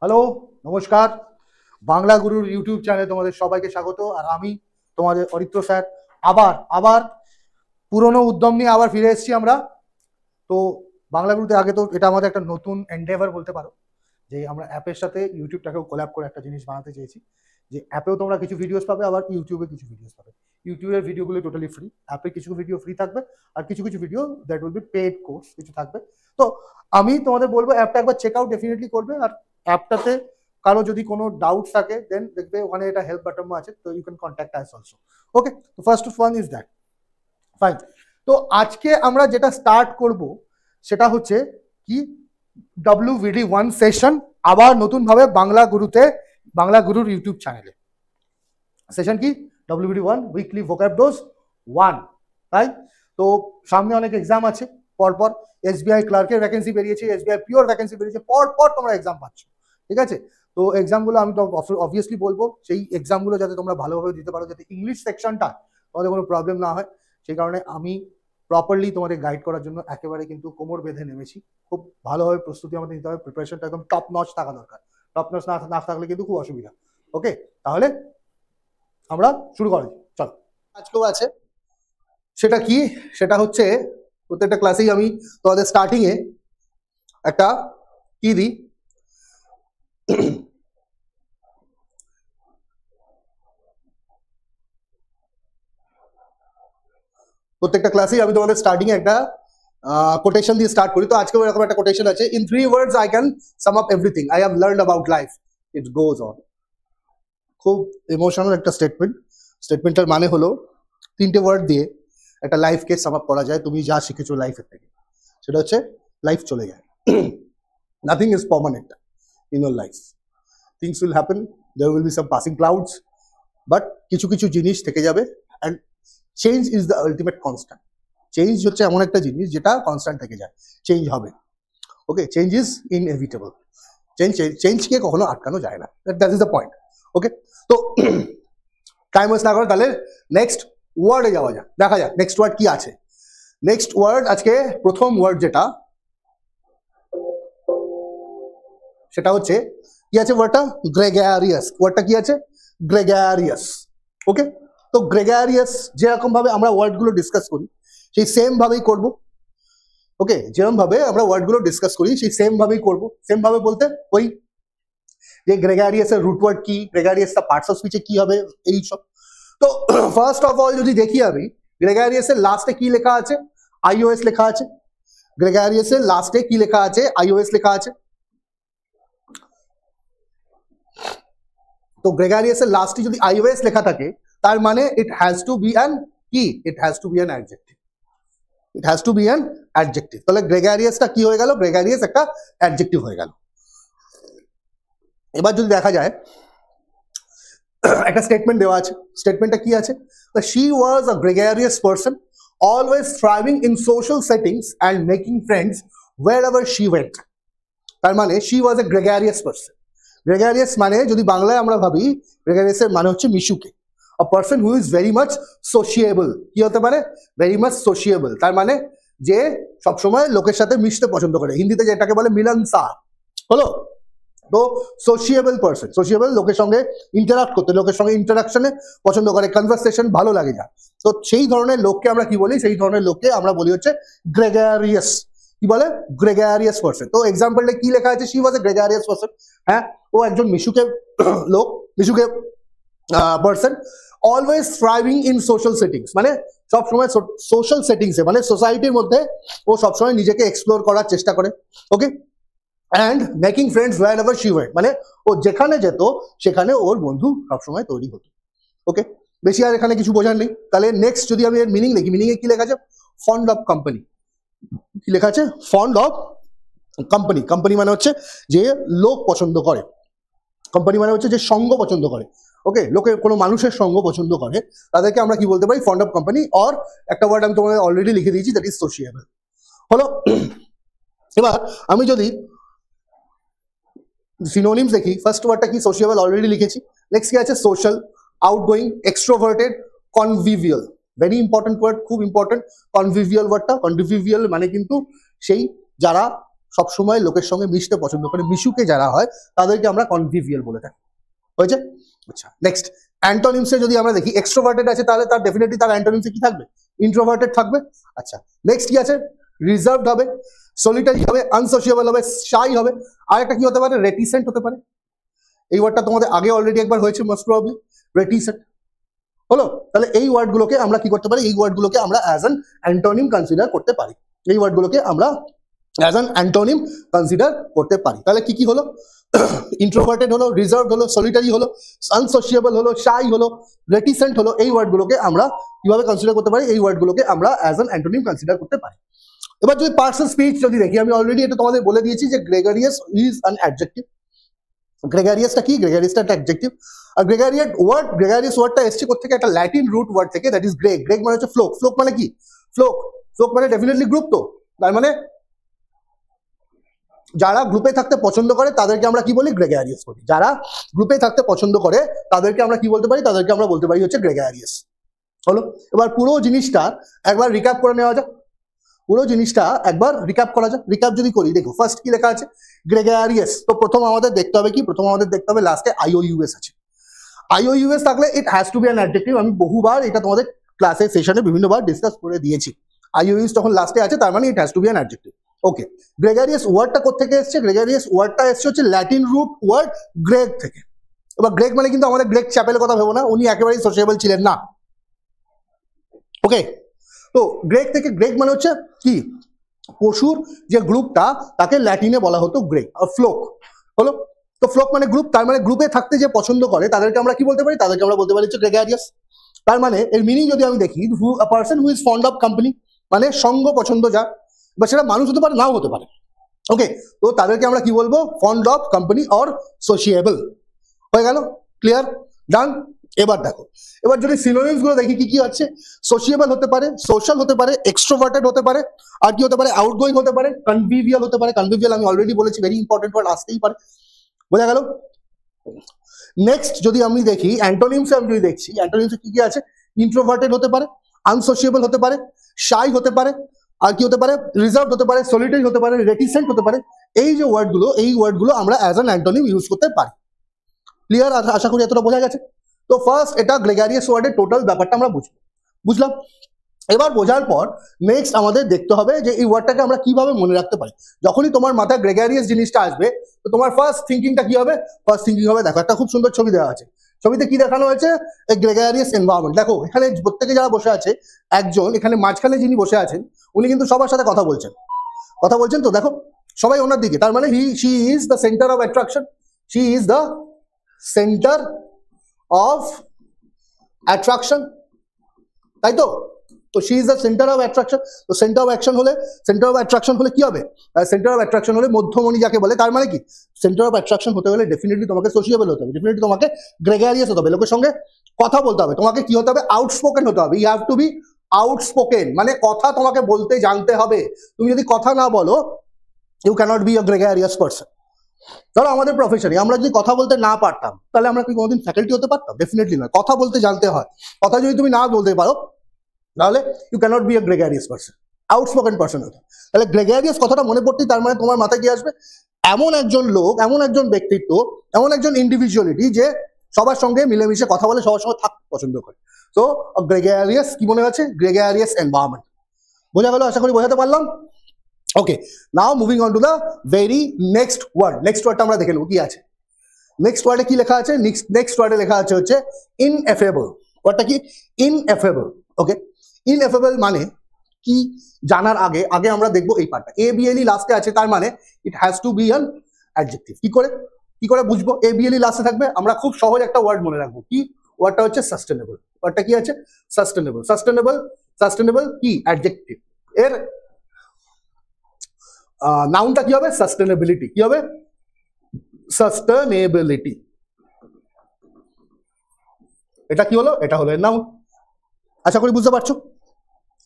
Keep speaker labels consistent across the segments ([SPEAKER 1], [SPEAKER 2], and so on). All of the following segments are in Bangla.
[SPEAKER 1] হ্যালো, নমস্কার। বাংলা গুরুর ইউটিউব চ্যানেলে তোমাদের সবাইকে স্বাগত। আর আমি তোমাদের অরিত্র স্যার আবার আবার পুরনো উদ্যম নিয়ে আবার ফিরে এসেছি আমরা। তো বাংলা গুরুতে আগে তো এটা আমাদের একটা নতুন এন্ডেভার বলতে পারো, যে আমরা অ্যাপের সাথে ইউটিউবটাকেও কোল্যাব করে একটা জিনিস বানাতে চেয়েছি, যে অ্যাপেও তোমরা কিছু ভিডিওস পাবে, আবার ইউটিউবে কিছু ভিডিওস পাবে। ইউটিউবের ভিডিওগুলো টোটালি ফ্রি, অ্যাপে কিছু ভিডিও ফ্রি থাকবে, আর কিছু কিছু video that will be paid course কিছু থাকবে। তো আমি তোমাদের বলবো অ্যাপটা একবার চেক আউট ডেফিনেটলি করবে। আর অ্যাপটাতে কারো যদি কোনো ডাউট থাকে দেন দেখবে ওখানে এটা হেল্প বাটন আছে, তো you can contact us also. Okay, তো first of one is that fine. তো আজকে আমরা যেটা স্টার্ট করব সেটা হচ্ছে কি, WVD1 সেশন, আবার নতুন ভাবে বাংলা গুরুতে, বাংলা গুরুর ইউটিউব চ্যানেলে। সেশন কি, WVD1 উইকলি ভোক্যাব ডোজ 1। তাই তো সামনে অনেক এক্সাম আছে পরপর। SBI ক্লার্কের ভ্যাকেন্সি বেরিয়েছে, SBI পিওর ভ্যাকেন্সি বেরিয়েছে, পরপর তোমরা এক্সাম পাচ্ছ, ঠিক আছে? তো এক্সামগুলো আমি তো অবভিয়াসলি বলবো সেই এক্সামগুলো যাতে তোমরা ভালোভাবে দিতে পারো, যাতে ইংলিশ সেকশনটা তোমাদের কোনো প্রবলেম না হয়, সেই কারণে আমি প্রপারলি তোমাদের গাইড করার জন্য একেবারে কিন্তু কোমর বেঁধে নেমেছি। খুব ভালোভাবে প্রস্তুতি আমাদের নিতে হবে, প্রিপারেশনটা একদম টপ নচ থাকা দরকার। টপ নচ না থাকলে কিন্তু খুব অসুবিধা। ওকে, তাহলে আমরা শুরু করি, চলো। আজকেও আছে, সেটা কি, সেটা হচ্ছে প্রত্যেকটা ক্লাসেই আমি তোমাদের স্টার্টিং এ একটা কি দিই, প্রত্যেকটা ক্লাসেই আমি তোমাদের স্টার্টিং এ একটা কোটেশন দিয়ে স্টার্ট করি। তো আজকেও এরকম একটা কোটেশন আছে, in 3 words I can sum up everything I have learned about life, it goes on. খুব ইমোশনাল একটা স্টেটমেন্ট। স্টেটমেন্টের মানে হলো 3টে ওয়ার্ড দিয়ে একটা লাইফকে সাম আপ করা যায়, তুমি যা শিখেছো লাইফের থেকে। সেটা হচ্ছে লাইফ চলে যায়, nothing is permanent in your life, things will happen, there will be some passing clouds, but কিছু কিছু জিনিস থেকে যাবে। And change is the ultimate constant. Change হচ্ছে এমন একটা জিনিস যেটা কনস্ট্যান্ট থেকে যায়, চেঞ্জ হবে। ওকে, চেঞ্জ ইজ ইনএভিটেবল। চেঞ্জকে কখনো আটকানো যায় না, দ্যাট ইজ দ্য পয়েন্ট। ওকে, তো টাইম ওয়েস্ট না করে তাহলে নেক্সট ওয়ার্ডে যাওয়া যাক, দেখা যাক নেক্সট ওয়ার্ড কি আছে। নেক্সট ওয়ার্ড আজকে প্রথম ওয়ার্ড যেটা, সেটা হচ্ছে কি আছে ওয়ার্ডটা, গ্রেগারিয়াস। ওয়ার্ডটা কি আছে, গ্রেগারিয়াস। ওকে, তো গ্রেগারিয়াস যেরকম ভাবে আমরা ওয়ার্ডগুলো ডিসকাস করি সেই সেম ভাবেই করব। ওকে, যেরকম ভাবে আমরা ওয়ার্ডগুলো ডিসকাস করি সেই সেম ভাবেই করব। সেম ভাবে বলতে ওই যে গ্রেগারিয়াসের রুট ওয়ার্ড কি, গ্রেগারিয়াসটা পার্টস অফ স্পিচে কি হবে, এই সব। তো ফার্স্ট অফ অল যদি দেখি আমি, গ্রেগারিয়াসের লাস্টে কি লেখা আছে, আইওএস লেখা আছে। গ্রেগারিয়াসের লাস্টে কি লেখা আছে, আইওএস লেখা আছে। তো গ্রেগারিয়াসের লাস্টে যদি আইওএস লেখা থাকে তার মানে it has to be an কি, it has to be an adjective. It has to be an adjective. তাহলে গ্রেগারিয়াসটা কি হয়ে গেল, গ্রেগারিয়াস একটা অ্যাডজেক্টিভ হয়ে গেল। এবার যদি দেখা যায় একটা স্টেটমেন্ট দেওয়া আছে, স্টেটমেন্টটা কি আছে, she was a gregarious person always thriving in social settings and making friends wherever she went। তার মানে she was a gregarious person. Gregarious মানে যদি বাংলায় আমরা ভাবি, গ্রেগারিয়াসের মানে হচ্ছে মিশুকে, a person who is very much sociable. কি হতে পারে, ভেরি মাচ সোশিয়েবল, তার মানে যে সবসময় লোকের সাথে মিশতে পছন্দ করে, হিন্দিতে যেটাকে বলে মিলনসার হলো। তো সোশিয়েবল পারসন, সোশিয়েবল, লোকের সঙ্গে ইন্টারাক্ট করতে, লোকের সঙ্গে ইন্টারাকশনে পছন্দ করে, কনভারসেশন ভালো লাগে যা। তো সেই ধরনের লোককে আমরা কি বলি, সেই ধরনের লোককে আমরা বলি হচ্ছে গ্রেগারিয়াস। কি বলে, গ্রেগারিয়াস পারসন। তো এক্সাম্পলটা কি লেখা আছে, she was a gregarious person. হ্যাঁ, ও একজন মিশুকে লোক, মিশুকে person, always thriving in social settings, মানে সবসময় সোশ্যাল সেটিংসে, মানে সোসাইটির মধ্যে ও সবসময় নিজেকে এক্সপ্লোর করার চেষ্টা করে। Okay, and making friends wherever she went, মানে ও যেখানে যেত সেখানে ওর বন্ধু সবসময় তৈরি হতো। ওকে, বেশি আর এখানে কিছু বোঝার নেই। তাহলে নেক্সট যদি আমি এর মিনিং লিখি, মিনিং এ কি লেখা আছে, ফন্ড অফ কোম্পানি। কি লেখা আছে, ফন্ড অফ কোম্পানি। কোম্পানি মানে হচ্ছে যে লোক পছন্দ করে, কোম্পানি মানে হচ্ছে যে সঙ্গ পছন্দ করে। ওকে, লোকে কোনো মানুষের সঙ্গ পছন্দ করে তাদেরকে আমরা কি বলতে পারি, ফন্ড অফ কোম্পানি। অর একটা ওয়ার্ড আমি তোমাদের অলরেডি লিখে দিয়েছি, দ্যাট ইজ সোশিয়েবল হলো। এবার আমি যদি সিনোনিমস দেখি, ফার্স্ট ওয়ার্ডটা কি, সোশিয়েবল অলরেডি লিখেছি। নেক্সট কি আছে, social, outgoing, extroverted, convivial. Very important word, খুব ইম্পর্টেন্ট কনভিভিয়াল ওয়ার্ডটা। কনভিভিয়াল মানে কিন্তু সেই যারা সবসময় লোকের সঙ্গে মিশতে পছন্দ করে, মিশুকে যারা হয় তাদেরকে আমরা কনভিভিয়াল বলে থাকি। হয়েছে? আচ্ছা, নেক্সট অ্যান্টোনিমসে যদি আমরা দেখি, এক্সট্রোভার্টেড আছে তাহলে তার ডেফিনেটলি তার অ্যান্টোনিমসে কি থাকবে? ইন্ট্রোভার্টেড থাকবে। আচ্ছা, নেক্সট কি আছে? রিজার্ভড হবে, সলিটারি হবে, আনসোশিয়েবল হবে, শাই হবে, আর একটা কি হতে পারে? রেটিসেন্ট হতে পারে। এই ওয়ার্ডটা তোমাদের আগে অলরেডি একবার হয়েছে মোস্ট প্রবাবলি, রেটিসেন্ট। হলো? তাহলে এই ওয়ার্ডগুলোকে আমরা কি করতে পারি? এই ওয়ার্ডগুলোকে আমরা অ্যাজ অ্যান অ্যান্টোনিম কনসিডার করতে পারি। এই ওয়ার্ডগুলোকে আমরা অ্যাজ অ্যান অ্যান্টোনিম কনসিডার করতে পারি। তাহলে কি কি হলো? ইন্ট্রোভার্টেড হলো, রিজার্ভড হলো, সলিটারি হলো, আনসোশিয়েবল হলো, শাই হলো, রেটিসেন্ট হলো। এই ওয়ার্ডগুলোকে আমরা কিভাবে কনসিডার করতে পারি? এই ওয়ার্ডগুলোকে আমরা অ্যাজ অ্যান অ্যান্টোনিম কনসিডার করতে পারি। এবার যদি পার্টস অফ স্পিচ যদি দেখি, আমি অলরেডি এটা তোমাদের বলে দিয়েছি যে গ্রেগারিয়াস ইজ অ্যান অ্যাডজেক্টিভ। গ্রেগারিয়াসটা কি? গ্রেগারিয়াসটা একটা অ্যাডজেক্টিভ। আর গ্রেগারিয়াস ওয়ার্ডটা এসছে কোথা থেকে? একটা ল্যাটিন রুট ওয়ার্ড থেকে, দ্যাট ইজ গ্রেগ। গ্রেগ মানে হচ্ছে ফ্লোক। ফ্লোক মানে কি? ফ্লোক মানে ডেফিনেটলি গ্রুপ। তো তার মানে যারা গ্রুপে থাকতে পছন্দ করে তাদেরকে আমরা কি বলি? গ্রেগারিয়াস বলি। যারা গ্রুপে থাকতে পছন্দ করে তাদেরকে আমরা কি বলতে পারি? তাদেরকে আমরা বলতে পারি হচ্ছে গ্রেগারিয়াস। হলো? এবার পুরো জিনিসটা একবার রিক্যাপ করে নেওয়া যাক। পুরো জিনিসটা একবার রিক্যাপ করা যাক। রিক্যাপ যদি করি, দেখো ফার্স্ট কি লেখা আছে? গ্রেগারিয়াস। তো প্রথম আমাদের দেখতে হবে কি? প্রথম আমাদের দেখতে হবে লাস্টে আইওইউএস আছে। আইওইউএস থাকলে ইট has to be an adjective. আমি বহুবার এটা তোমাদের ক্লাসে সেশনে বিভিন্নবার ডিসকাস করে দিয়েছি। আইওইউএস যখন লাস্টে আছে তার মানে it has to be an adjective. Okay, gregarious ওয়ার্ডটা কোথেকে এসছে? গ্রেগারিয়াস ওয়ার্ডটা এসছে হচ্ছে ল্যাটিন রুট ওয়ার্ড গ্রেগ থেকে। এবার গ্রেগ মানে কিন্তু আমাদের গ্রেগ চ্যাপেলের কথা ভেবো না, উনি একেবারেই সোশিয়েবল ছিলেন না। ওকে, তো গ্রেগ থেকে, গ্রেগ মানে হচ্ছে কি? পশুর যে গ্রুপটা তাকে ল্যাটিনে বলা হতো গ্রেগ আর ফ্লোক। হলো? তো ফ্লোক মানে গ্রুপ, তার মানে গ্রুপে থাকতে যে পছন্দ করে তাদেরকে আমরা কি বলতে পারি? তাদেরকে আমরা বলতে পারি হচ্ছে গ্রেগারিয়াস। তার মানে এর মিনিং যদি আমি দেখি, আ person who is fond of company, মানে সঙ্গ পছন্দ যার, বা সেটা মানুষ হতে পারে, নাও হতে পারে। ওকে, তো তাদেরকে আমরা কি বলবো? Fond of company or sociable. হয়ে গেল? ক্লিয়ার? ডান? এবার দেখো, এবার যদি সিনোনিমস গুলো দেখি কি কি আছে। সোশিয়েবল হতে পারে, সোশ্যাল হতে পারে, এক্সট্রোভার্টেড হতে পারে, আর কি হতে পারে? আউটগোয়িং হতে পারে, কনভিভিয়াল হতে পারে। কনভিভিয়াল আমি অলরেডি বলেছি, ভেরি ইম্পর্টেন্ট ওয়ার্ড, আসতেই পারে। বোঝা গেল? নেক্সট যদি আমি দেখি অ্যান্টোনিমসে, আমি যদি দেখছি অ্যান্টোনিমসে কি কি আছে? ইন্ট্রোভার্টেড হতে পারে, আনসোশিয়েবল হতে পারে, শাই হতে পারে, আর কি হতে পারে? রিজার্ভ হতে পারে, সলিটারি হতে পারে, রেটিসেন্ট হতে পারে। এই যে ওয়ার্ডগুলো, এই ওয়ার্ডগুলো আমরা অ্যাজ অ্যান অ্যান্টোনিম ইউজ করতে পারি। ক্লিয়ার? আশা করি এতটা বোঝা গেছে। তো ফার্স্ট এটা গ্রেগারিয়াস ওয়ার্ডের টোটাল ব্যাপারটা আমরা বুঝলাম। এবার বোঝার পর নেক্সট আমাদের দেখতে হবে যে এই ওয়ার্ডটাকে আমরা কিভাবে মনে রাখতে পারি। যখনই তোমার মাথায় গ্রেগারিয়াস জিনিসটা আসবে, তো তোমার ফার্স্ট থিঙ্কিংটা কি হবে? ফার্স্ট থিঙ্কিং হবে, দেখো একটা খুব সুন্দর ছবি দেওয়া আছে। ছবিতে কি দেখানো হয়েছে? এই গ্রেগারিয়াস এনভায়রনমেন্ট। দেখো এখানে প্রত্যেকে যারা বসে আছে, একজন এখানে মাঝখানে যিনি বসে আছেন উনি কিন্তু সবার সাথে কথা বলছেন। তো দেখো সবাই ওনার দিকে, তার মানে she is the centre of attraction. She is the centre of attraction, তাই তো? তো she is the centre of attraction. তো সেন্টার অফ অ্যাট্রাকশন হলে কি হবে? সেন্টার অফ অ্যাট্রাকশন হলে মধ্যমণি যাকে বলে। তার মানে কি? সেন্টার অফ অ্যাট্রাকশন হতে হলে ডেফিনেটলি তোমাকে সোশিয়েবল হতে হবে, ডেফিনেটলি তোমাকে গ্রেগারিয়াস হতে হবে, লোকের সঙ্গে কথা বলতে হবে। তোমাকে কি হতে হবে? আউটস্পোকেন হতে হবে। You have to be outspoken, মানে কথা তোমাকে বলতে জানতে হবে। তুমি যদি কথা না বলো, you cannot be a gregarious person. ধরো আমাদের প্রফেশনে আমরা যদি কথা বলতে না পারতাম, তাহলে আমরা কি কোনোদিন ফ্যাকাল্টি হতে পারতাম? ডেফিনেটলি নয়। কথা বলতে জানতে হয়। কথা যদি তুমি না বলতে পারো তাহলে you cannot be a gregarious person, outspoken person হতো। তাহলে গ্রেগারিয়াস কথাটা মনে পড়তেই তার মানে তোমার মাথায় কি আসবে? এমন একজন লোক, এমন একজন ব্যক্তিত্ব, এমন একজন ইন্ডিভিজুয়ালিটি যে সবার সঙ্গে মিলেমিশে কথা বলে, সবার সঙ্গে থাকতে পছন্দ করে। তো গ্রেগারিয়াস কি মনে আছে? Gregarious environment. বোঝা গেল? আশা করি বোঝাতে পারলাম। Okay, now moving on to the very next word. Next ওয়ার্ডটা আমরা দেখে নেব কি আছে। নেক্সট ওয়ার্ডে কি লেখা আছে? নেক্সট ওয়ার্ডে লেখা আছে হচ্ছে ইনএফেবল। ওয়ার্ডটা কি? ইনএফেবল। ওকে, ইনএফেবল মানে কি জানার আগে আমরা দেখবো এই পার্টটা। এবিএলই লাস্টে আছে, তার মানে it has to be an adjective. কি করে বুঝবো এবিএলই লাস্টে থাকবে? আমরা খুব সহজ একটা ওয়ার্ড মনে রাখবো। কি ওয়ার্ডটা? হচ্ছে সাস্টেনেবল। ওয়ার্ডটা কি আছে? সাস্টেনেবল। সাস্টেনেবল কি? অ্যাডজেক্টিভ। এর নাউনটা কি হবে? সাস্টেনেবিলিটি। কি হবে? সাস্টেনেবিলিটি। এটা কি হলো? এটা হলো এর নাউন। আশা করি বুঝতে পারছো।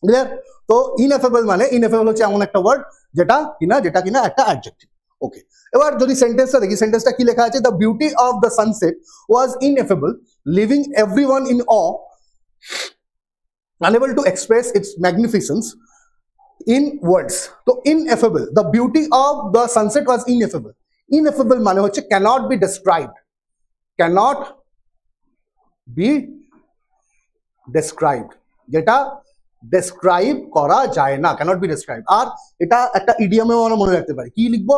[SPEAKER 1] ক্লিয়ার? তো ইনএফেবল মানে, ইনএফেবল হচ্ছে এমন একটা ওয়ার্ড যেটা কিনা একটা অ্যাডজেক্টিভ। ওকে, এবার যদি সেন্টেন্সটা দেখি, সেন্টেন্সটা কি লেখা আছে? The beauty of the sunset was ineffable, leaving everyone in awe, unable to express its magnificence in words. তো ineffable, the beauty of the sunset was ineffable. Ineffable মানে হচ্ছে cannot be described, cannot be described, যেটা describe করা যায় না, cannot be described. আর এটা একটা ইডিয়ামে আমরা মনে রাখতে পারি, কি লিখবো,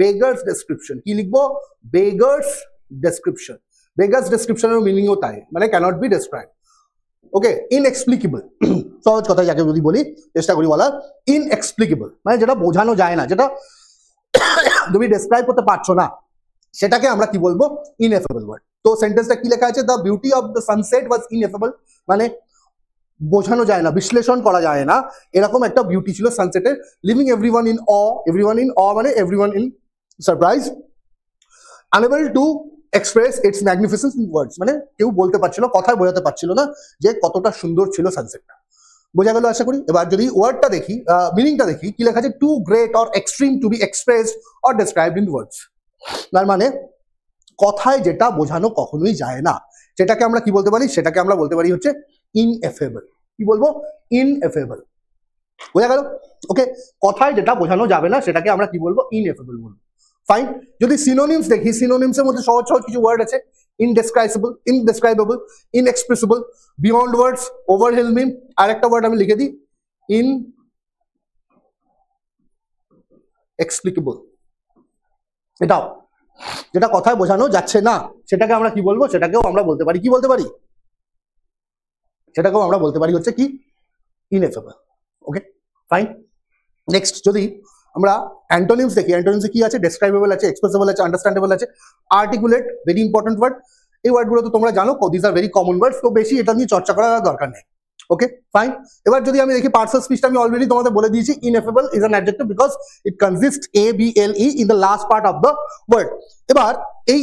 [SPEAKER 1] beggars description, কি লিখবো, beggars description, beggars description এর মিনিংও তাই, মানে cannot be described. Okay, inexplicable, সহজ কথা যাকে যদি বলি, চেষ্টা করি বলার, inexplicable মানে যেটা বোঝানো যায় না, যেটা তুমি ডেসক্রাইব করতে পারছো না, সেটাকে আমরা কি বলবো, ineffable word. তো সেন্টেন্সটা কি লেখা আছে, the beauty of the sunset was ineffable, মানে বোঝানো যায় না, বিশ্লেষণ করা যায় না, এরকম একটা বিউটি ছিল সানসেটের, leaving everyone in awe, everyone in awe মানে everyone in surprise, unable to express its magnificence in words, মানে কেউ বলতে পারছিল, কথায় বোঝাতে পারছিল না যে কতটা সুন্দর ছিল সানসেটটা। বোঝা গেল আশা করি। এবার যদি ওয়ার্ডটা দেখি, মিনিংটা দেখি, কি লেখা আছে, too great or extreme to be expressed or described in words, তার মানে কথায় যেটা বোঝানো কখনোই যায় না, সেটাকে আমরা কি বলতে পারি, সেটাকে আমরা বলতে পারি হচ্ছে ইনএফেবল। কি বলবো, ইনএফেবল। বোঝা গেল? ওকে, কথায় যেটা বোঝানো যাবে না সেটাকে আমরা কি বলবো, ইনএফেবল বলবো। ফাইন। যদি সিনোনিমস দেখি, সিনোনিমসের মধ্যে সহজ সহজ কিছু ওয়ার্ড আছে, ইনডেসক্রাইবেবল, ইনডেসক্রাইবেবল, ইনএক্সপ্রেসিবল, বিয়ন্ড ওয়ার্ডস, ওভারহেলমিং, আর একটা ওয়ার্ড আমি লিখে দিই, ইনএক্সপ্লিকেবল। এটাও যেটা কথায় বোঝানো যাচ্ছে না, সেটাকে আমরা কি বলবো, সেটাকেও আমরা বলতে পারি, কি বলতে পারি, সেটাকেও আমরা বলতে পারি হচ্ছে কি, ইনএফেবল। ওকে, ফাইন। নেক্সট যদি আমরা অ্যান্টোনিমস দেখি, অ্যান্টোনিমসে কি আছে, ডেসক্রাইবেবল আছে, এক্সপ্রেসেবল আছে, আন্ডারস্ট্যান্ডেবল আছে, আর্টিকুলেট, ভেরি ইম্পর্টেন্ট ওয়ার্ড। এই ওয়ার্ডগুলো তো তোমরা জানো, দিস আর ভেরি কমন ওয়ার্ডস, তো বেশি এটা নিয়ে চর্চা করার দরকার নেই। ওকে, ফাইন। এবার যদি আমি দেখি পার্টস অফ স্পিচটা আমি অলরেডি তোমাদের বলে দিয়েছি, ineffable is an adjective because it consist ABLE in the last part of the word. এবার এই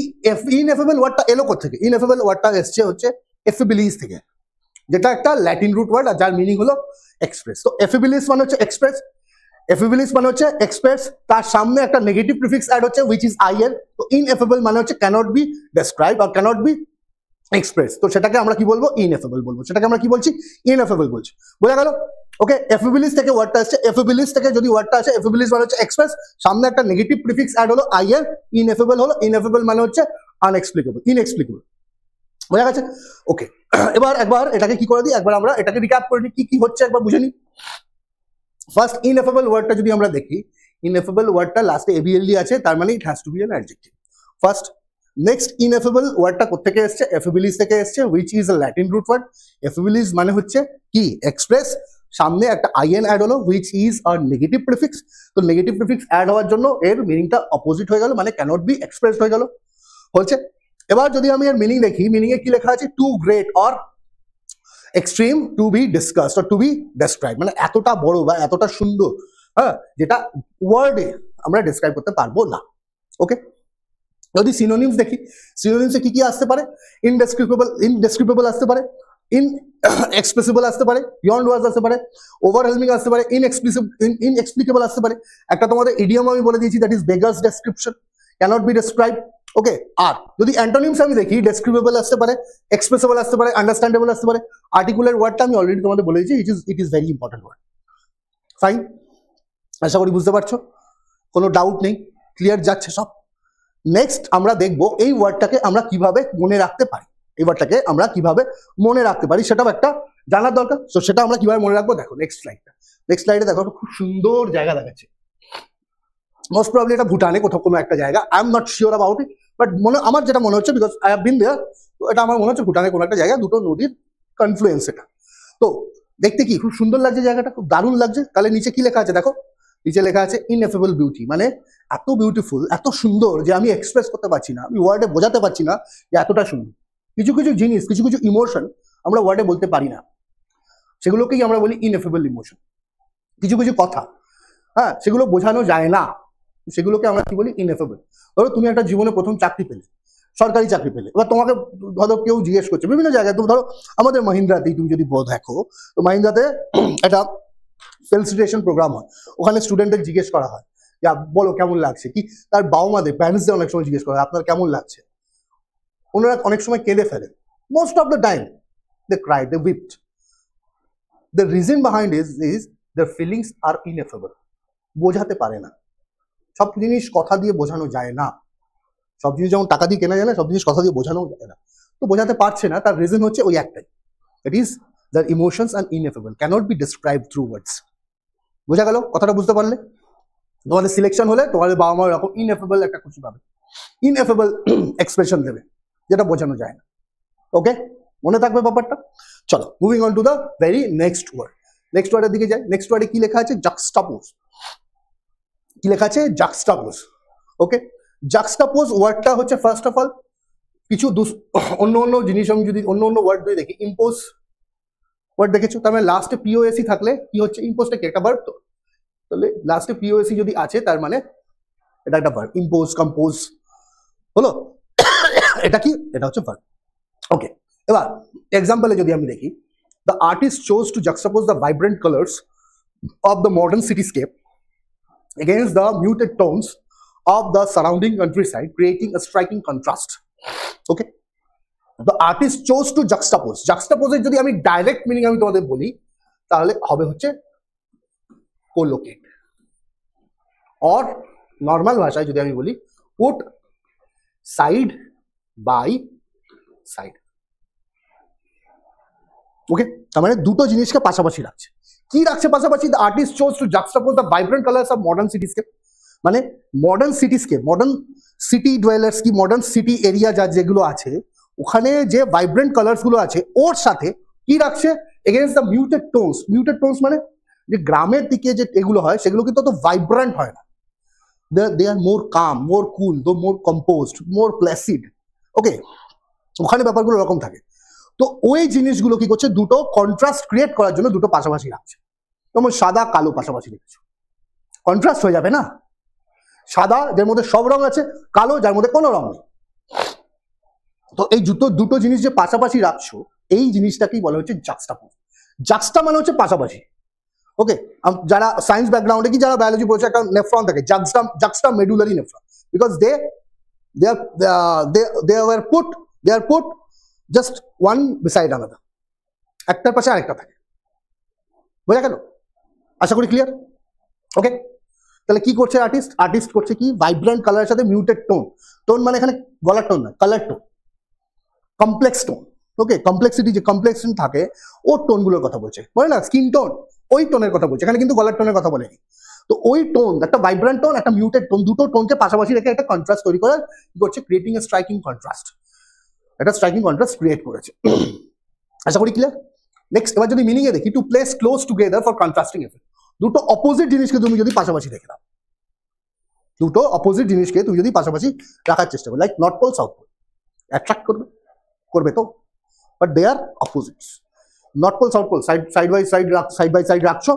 [SPEAKER 1] ইনএফেবল ওয়ার্ডটা এলো কোথা থেকে, ইনএফেবল ওয়ার্ডটা এসছে হচ্ছে এফেবিলিস থেকে, যেটা একটা ল্যাটিন রুট ওয়ার্ড আর যার মিনিং হলো এক্সপ্রেস। তো এফেবিলিস মানে হচ্ছে এক্সপ্রেস, এফেবিলিস মানে হচ্ছে এক্সপ্রেস, তার সামনে একটা নেগেটিভ প্রিফিক্স অ্যাড হচ্ছে which is IN। তো ইনএফেবল মানে হচ্ছে cannot be described or cannot be expressed, তো সেটাকে আমরা কি বলবো, ইনএফেবল বলবো, সেটাকে আমরা কি বলছি, ইনএফেবল বলছি। বোঝা গেল? ওকে, এফেবিলিস থেকে ওয়ার্ডটা আসছে, এফেবিলিস থেকে যদি ওয়ার্ডটা আসে, এফেবিলিস মানে হচ্ছে এক্সপ্রেস, সামনে একটা নেগেটিভ প্রিফিক্স অ্যাড হলো IN, ইনএফেবল হলো, ইনএফেবল মানে হচ্ছে আনএক্সপ্লিকেবল, ইনএক্সপ্লিকেবল। বোঝা গেছে? ওকে, এবার একবার এটাকে কি করে দিই, একবার আমরা এটাকে রিক্যাপ করে নিই, কি কি হচ্ছে একবার বুঝে নিই। ফার্স্ট, ইনএফেবল ওয়ার্ডটা যদি আমরা দেখি, ইনএফেবল ওয়ার্ডটা লাস্টে ABLE আছে, তার মানে it has to be an adjective first. Next, ineffable ওয়ার্ডটা কোথেকে এসছে, এফেবিলিস থেকে এসছে, which is a Latin root word। এফেবিলিস মানে হচ্ছে কি, এক্সপ্রেস, সামনে একটা IN অ্যাড হলো which is a negative prefix, তো নেগেটিভ প্রিফিক্স অ্যাড হওয়ার জন্য এর মিনিংটা অপোজিট হয়ে গেল, মানে cannot be expressed হয়ে গেল, হচ্ছে। এবার যদি আমি এর মিনিং দেখি, মিনিং এ কি লেখা আছে, too great or extreme to be discussed or to be describe, মানে এতটা বড় বা এতটা সুন্দর, হ্যাঁ, যেটা ওয়ার্ডে আমরা ডেসক্রাইব করতে পারবো না। ওকে, যদি সিনোনিমস দেখি, সিনোনিমসে কি কি আসতে পারে, ইনডেসক্রিপেবল আসতে পারে, ইনএক্সপ্রেসিবল আসতে পারে, বিয়ন্ড ওয়ার্ডস আসতে পারে, ওভারহেলমিং আসতে পারে, ইনএক্সপ্লিকেবল আসতে পারে। একটা তোমাদের ইডিয়ম আমি বলে দিয়েছি, that is beggars description, cannot be describe. Okay, আর যদি অ্যান্টোনিমস আমি দেখি, ডেসক্রিপেবল আসতে পারে, এক্সপ্রেসেবল আসতে পারে, আন্ডারস্ট্যান্ডেবল আসতে পারে, আর্টিকুলেট ওয়ার্ডটা আমি অলরেডি তোমাদের বলে দিয়েছি, it is very important word. Fine, আশা করি বুঝতে পারছো, কোনো ডাউট নেই, ক্লিয়ার যাচ্ছে সব। নেক্সট আমরা দেখবো এই ওয়ার্ডটাকে আমরা কিভাবে মনে রাখতে পারি, এই ওয়ার্ডটাকে আমরা কিভাবে মনে রাখতে পারি সেটাও একটা জানার দরকার। তো সেটা আমরা কিভাবে মনে রাখবো, দেখো নেক্সট স্লাইডটা, নেক্সট স্লাইডে দেখো খুব সুন্দর জায়গা দেখাচ্ছে, মোস্ট প্রবলি এটা ভুটানে কোথাও কোনো একটা জায়গা, I am not sure about it, but আমার যেটা মনে হচ্ছে, বিকজ আই হ্যাভ বিন দেয়ার, তো এটা আমার মনে হচ্ছে ভুটানে কোনো একটা জায়গা, দুটো নদীর কনফ্লুয়েন্স এটা। তো দেখতে কি খুব সুন্দর লাগছে জায়গাটা, খুব দারুণ লাগছে। তাহলে নিচে কি লেখা আছে দেখো, নিচে লেখা আছে ইনএফেবল বিউটি, মানে এত বিউটিফুল, এত সুন্দর যে আমি এক্সপ্রেস করতে পারছি না, আমি ওয়ার্ডে বোঝাতে পারছি না যে এতটা সুন্দর। কিছু কিছু জিনিস, কিছু কিছু ইমোশন আমরা ওয়ার্ডে বলতে পারি না, সেগুলোকেই আমরা বলি ইনএফেবল ইমোশন। কিছু কিছু কথা, হ্যাঁ, সেগুলো বোঝানো যায় না, সেগুলোকে আমরা কি বলি, ইনএফেবল। ধরো তুমি একটা জীবনে প্রথম চাকরি পেলে, সরকারি চাকরি পেলে, এবার তোমাকে ধরো কেউ জিজ্ঞেস করছে বিভিন্ন জায়গায়, তুমি ধরো আমাদের মহিন্দ্রাতেই তুমি যদি দেখো, তো মহিন্দ্রাতে একটা ফেলিসিটেশন প্রোগ্রাম হয়, ওখানে স্টুডেন্টদের জিজ্ঞেস করা হয় যে বলো কেমন লাগছে, কি তার বাবা মাদের, প্যারেন্টসদের অনেক সময় জিজ্ঞেস করা হয় আপনার কেমন লাগছে, ওনারা অনেক সময় কেঁদে ফেলে, most of the time they cry, they weeped. The reason behind is their feelings are ineffable, বোঝাতে পারে না। সব জিনিস কথা দিয়ে বোঝানো যায় না, সব জিনিস যেমন টাকা দিয়ে কেনা যায় না, সব জিনিস কথা দিয়ে বোঝানো যায় না। তো বোঝাতে পারছে না, তার রিজন হচ্ছে ওই একটাই, it is their emotions are ineffable, cannot be describe through words. বোঝা গেল কথাটা? বুঝতে পারলে? তোমাদের সিলেকশন হলে তোমাদের বাবা মা এরকম ইনএফেবল একটা খুশি পাবে, ইনএফেবল এক্সপ্রেশন দেবে যেটা বোঝানো যায় না। ওকে, মনে থাকবে ব্যাপারটা। চলো moving on to the very next word. Next ওয়ার্ডের দিকে যাই। নেক্সট ওয়ার্ডে কি লেখা আছে? জাক্সটাপোজ। কি লেখা আছে? জাক্সটাপোজ। ওকে, জাক্সটাপোজ ওয়ার্ডটা হচ্ছে ফার্স্ট অফ অল কিছু অন্য অন্য জিনিস, আমি যদি অন্য অন্য ওয়ার্ড দিয়ে দেখি, ইম্পোজ ওয়ার্ড দেখেছো, তার মানে লাস্টে পিওএসি থাকলে কি হচ্ছে? ইম্পোজটা কি একটা ভার্ব? তো তাহলে লাস্টে পিওএসি যদি আছে তার মানে এটা একটা ভার্ব। ইম্পোজ, কম্পোজ হলো, এটা কি? এটা হচ্ছে ভার্ব। ওকে, এবার এক্সাম্পলে যদি আমি দেখি, the artist chose to juxtapose the vibrant colours of the modern cityscape against the muted tones of the surrounding countryside, creating a striking contrast. Okay, the artist chose to juxtapose. Juxtapose এর যদি আমি ডাইরেক্ট মিনিং আমি তোমাদের বলি তাহলে হবে হচ্ছে কোলোকেট, or নর্মাল ভাষায় যদি আমি বলি put side by side. ওকে, তার মানে দুটো জিনিসকে পাশাপাশি রাখছে। কি রাখছে পাশাপাশি? The artist chose to juxtapose the vibrant colours of modern cityscape, মানে modern cityscape, modern city dwellers কি মডার্ন সিটি এরিয়া যা যেগুলো আছে ওখানে যে ভাইব্রেন্ট কালার্স গুলো আছে ওর সাথে কি রাখছে? Against the muted tones. Muted tones মানে যে গ্রামের দিকে যে এগুলো হয় সেগুলো কিন্তু অত ভাইব্রেন্ট হয় না, দে আর মোর কাম, মোর কুল, দো মোর কম্পোজড, মোর প্ল্যাসিড। ওকে, ওখানে ব্যাপারগুলো এরকম থাকে। তো ওই জিনিসগুলো কি করছে? দুটো কন্ট্রাস্ট ক্রিয়েট করার জন্য দুটো পাশাপাশি রাখছে। যেমন সাদা কালো পাশাপাশি রেখেছো, কন্ট্রাস্ট হয়ে যাবে না? সাদা যার মধ্যে সব রং আছে, কালো যার মধ্যে কোনো রং নেই। তো এই দুটো জিনিস যে পাশাপাশি রাখছো, এই জিনিসটাকেই বলা হচ্ছে জাক্সটাপোজ। জাক্সটা মানে হচ্ছে পাশাপাশি। ওকে, যারা সায়েন্স ব্যাকগ্রাউন্ডে কি যারা বায়োলজি পড়ছে, একটা নেফ্রন থাকে, juxtamedullary nephron, because they are put just one beside another, একটার পাশে আরেকটা থাকে। বোঝা গেল? আশা করি ক্লিয়ার। ওকে, তাহলে কি করছে আর্টিস্ট? আর্টিস্ট করছে কি? ভাইব্রেন্ট কালারের সাথে মিউটেড টোন। টোন মানে এখানে গলার টোন না, কালার টোন, কমপ্লেক্স টোন। ওকে, কমপ্লেক্সিটি যে কমপ্লেক্সন থাকে ওর টোনগুলোর কথা বলছে, বলে না স্কিন টোন, ওই টোনের কথা বলছে এখানে, কিন্তু গলার টোনের কথা বলেনি। তো ওই টোন, একটা ভাইব্রেন্ট টোন, একটা মিউটেড টোন, দুটো টোনকে পাশাপাশি রেখে একটা কন্ট্রাস্ট তৈরি করার কি করছে? Creating a striking contrast. একটা স্ট্রাইকিং কন্ট্রাস্ট ক্রিয়েট করেছে। আশা করি ক্লিয়ার। নেক্সট, এবার যদি মিনিং এ দেখি, to place close together for contrasting effect. দুটো অপোজিট জিনিসকে তুমি যদি পাশাপাশি রেখে দাও, দুটো অপোজিট জিনিসকে তুমি যদি পাশাপাশি রাখার চেষ্টা করো, like north pole south pole, attract করবে তো, but they are opposites. North pole south pole side by side রাখছো,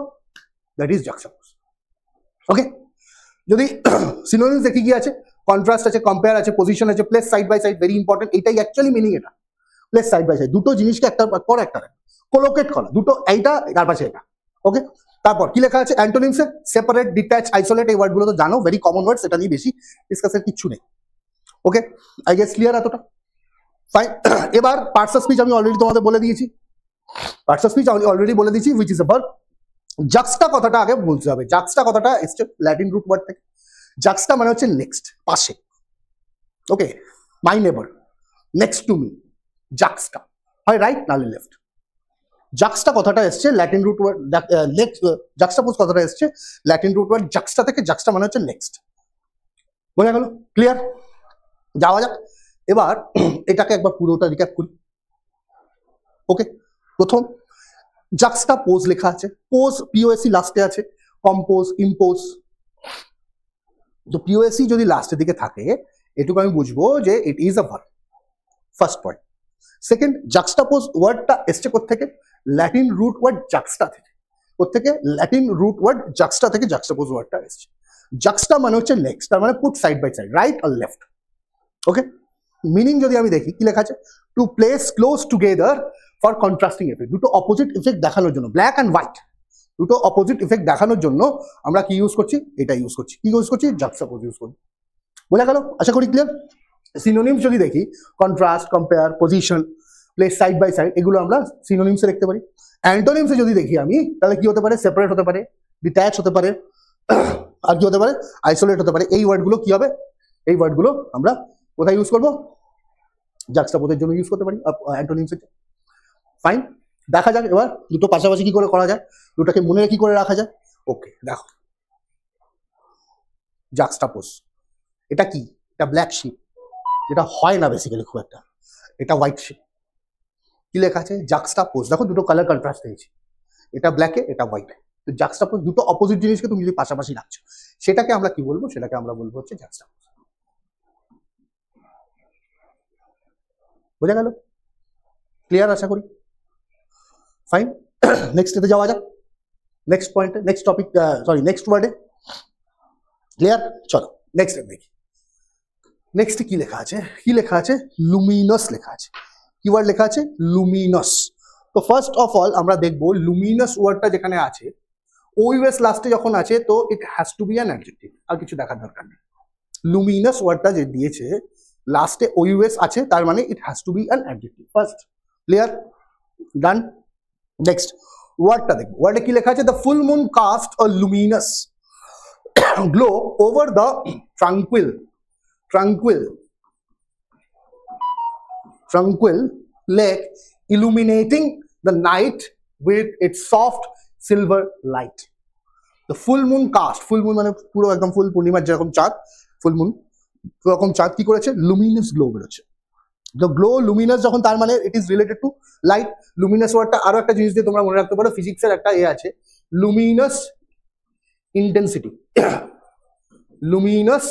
[SPEAKER 1] দ্যাট ইজ জাক্সটাপোজ। ওকে, যদি সিনোনিমস দেখি কি আছে? কন্ট্রাস্ট আছে, কম্পেয়ার আছে, পজিশন আছে, place side by side, very important. এটাই অ্যাকচুয়ালি মিনিং, এটা প্লেস সাইড বাই সাইড, দুটো জিনিসকে একটার পর একটা কোলোকেট করা, দুটো এইটা তার পাশে এটা। ওকে, তারপর কি লেখা আছে অ্যান্টোনিমসে? সেপারেট, ডিট্যাচ, আইসোলেট, এই ওয়ার্ডগুলো তো জানো, ভেরি কমন ওয়ার্ডস, এটা নিয়ে বেশি ডিসকাসের কিছু নেই। ওকে, আই গেস ক্লিয়ার এতটা? ফাইন। এবার পার্টস অফ স্পিচ আমি অলরেডি তোমাদের বলে দিয়েছি, পার্টস অফ স্পিচ আমি অলরেডি বলে দিয়েছি, হুইচ ইজ আ ভার্ব। জাক্সটা কথাটা আগে বলতে হবে। জাক্সটা কথাটা এসছে ল্যাটিন রুট ওয়ার্ড থেকে। জাক্সটা মানে হচ্ছে নেক্সট, পাশে। ওকে, মাই নেবার, নেক্সট টু মি, জাক্সটা হয় রাইট নালে লেফট। জাক্সটা কথাটা এসছে ল্যাটিন রুট ওয়ার্ড, জাক্সটাপোজ কথাটা এসছে ল্যাটিন রুট ওয়ার্ড জাক্সটা থেকে। জাক্সটা মানে হচ্ছে নেক্সট। বোঝা গেল? ক্লিয়ার? যাওয়া যাক এবার এটাকে একবার পুরোটা রিক্যাপ করি। ওকে, প্রথম জাক্সটাপোজ লেখা আছে, পোজ পিওএসি লাস্টে আছে, কম্পোজ, ইম্পোজ। তো পিওএসি যদি লাস্টের দিকে থাকে এটুকু আমি বুঝবো যে it is a verb, first point. Second, juxtapose ওয়ার্ডটা এসছে কোত্থেকে? ল্যাটিন রুট ওয়ার্ড জাক্সটা থেকে। কোত্থেকে? ল্যাটিন রুট ওয়ার্ড জাক্সটা থেকে জাক্সটাপোজ ওয়ার্ডটা এসছে। জাক্সটা মানে হচ্ছে নেক্সট, তার মানে put side by side, right আর লেফট। ওকে, মিনিং যদি আমি দেখি কি লেখা আছে? To place close together for contrasting effect, দুটো অপোজিট ইফেক্ট দেখানোর জন্য, ব্ল্যাক অ্যান্ড হোয়াইট, দুটো অপোজিট ইফেক্ট দেখানোর জন্য আমরা কি ইউজ করছি? এটা ইউজ করছি। কি ইউজ করছি? জাক্সটাপোজ ইউজ করছি। বোঝা গেল? আশা করি ক্লিয়ার। সিনোনিমস যদি দেখি, contrast, compare, position, place side by side, এগুলো আমরা সিনোনিমসে দেখতে পারি। অ্যান্টোনিমসে যদি দেখি আমি, তাহলে কি হতে পারে? সেপারেট হতে পারে, ডিট্যাচ হতে পারে, আর কি হতে পারে, আইসোলেট হতে পারে। এই ওয়ার্ডগুলো কি হবে, এই ওয়ার্ডগুলো আমরা কোথায় ইউজ করবো, জাক্সটাপোজের জন্য ইউজ করতে পারি, অ্যান্টোনিমস। ফাইন, দেখা যাক এবার দুটো পাশাপাশি কি করে করা যায়, দুটাকে মনে কি করে রাখা যায়। ওকে, দেখো জাক্সটাপোজ, এটা কি, এটা ব্ল্যাক শিপ, যেটা হয় না বেসিক্যালি খুব একটা, এটা হোয়াইট শিপ। কি লেখা আছে, জাক্সটাপোজ, দেখো দুটো কালার কন্ট্রাস্ট হয়েছে, এটা ব্ল্যাকে এটা হোয়াইট। তো জাক্সটাপোজ, দুটো অপোজিট জিনিসকে তুমি যদি পাশাপাশি রাখছো, সেটাকে আমরা কি বলবো, সেটাকে আমরা বলবো হচ্ছে জাক্সটাপোজ। বোঝা গেল, ক্লিয়ার আশা করি। ফাইন, নেক্সট এতে যাওয়া যাক, নেক্সট পয়েন্টে, নেক্সট টপিক, সরি নেক্সট ওয়ার্ডে। ক্লিয়ার, চলো নেক্সট দেখি। নেক্সট কি লেখা আছে, কি লেখা আছে, লুমিনাস লেখা আছে। কি ওয়ার্ড লেখা আছে, লুমিনাস। তো ফার্স্ট অফ অল আমরা দেখবো লুমিনাস ওয়ার্ডটা যেখানে আছে, ওইএস লাস্টে যখন আছে, তো it has to be an adjective, আর কিছু দেখার দরকার নেই। লুমিনাস ওয়ার্ডটা যে দিয়েছে লাস্টে ওইএস আছে, তার মানে it has to be an adjective. First clear, done. Next ওয়ার্ডটা দেখবো, ওয়ার্ডে কি লেখা আছে, the full moon cast a luminous glow over the tranquil lake, illuminating the night with its soft silver light. The full moon cast, full moon মানে পুরো একদম ফুল পূর্ণিমার যেরকম চাঁদ, ফুল মুন এরকম চাঁদ কি করেছে, লুমিনাস গ্লো বেরোচ্ছে। The glow luminous যখন, তার মানে it is related to light. Luminous ওয়ার্ডটা আরো একটা জিনিস দিয়ে তোমরা মনে রাখতে পারো, ফিজিক্সের একটা আছে, লুমিনাস ইন্টেন্সিটি। লুমিনাস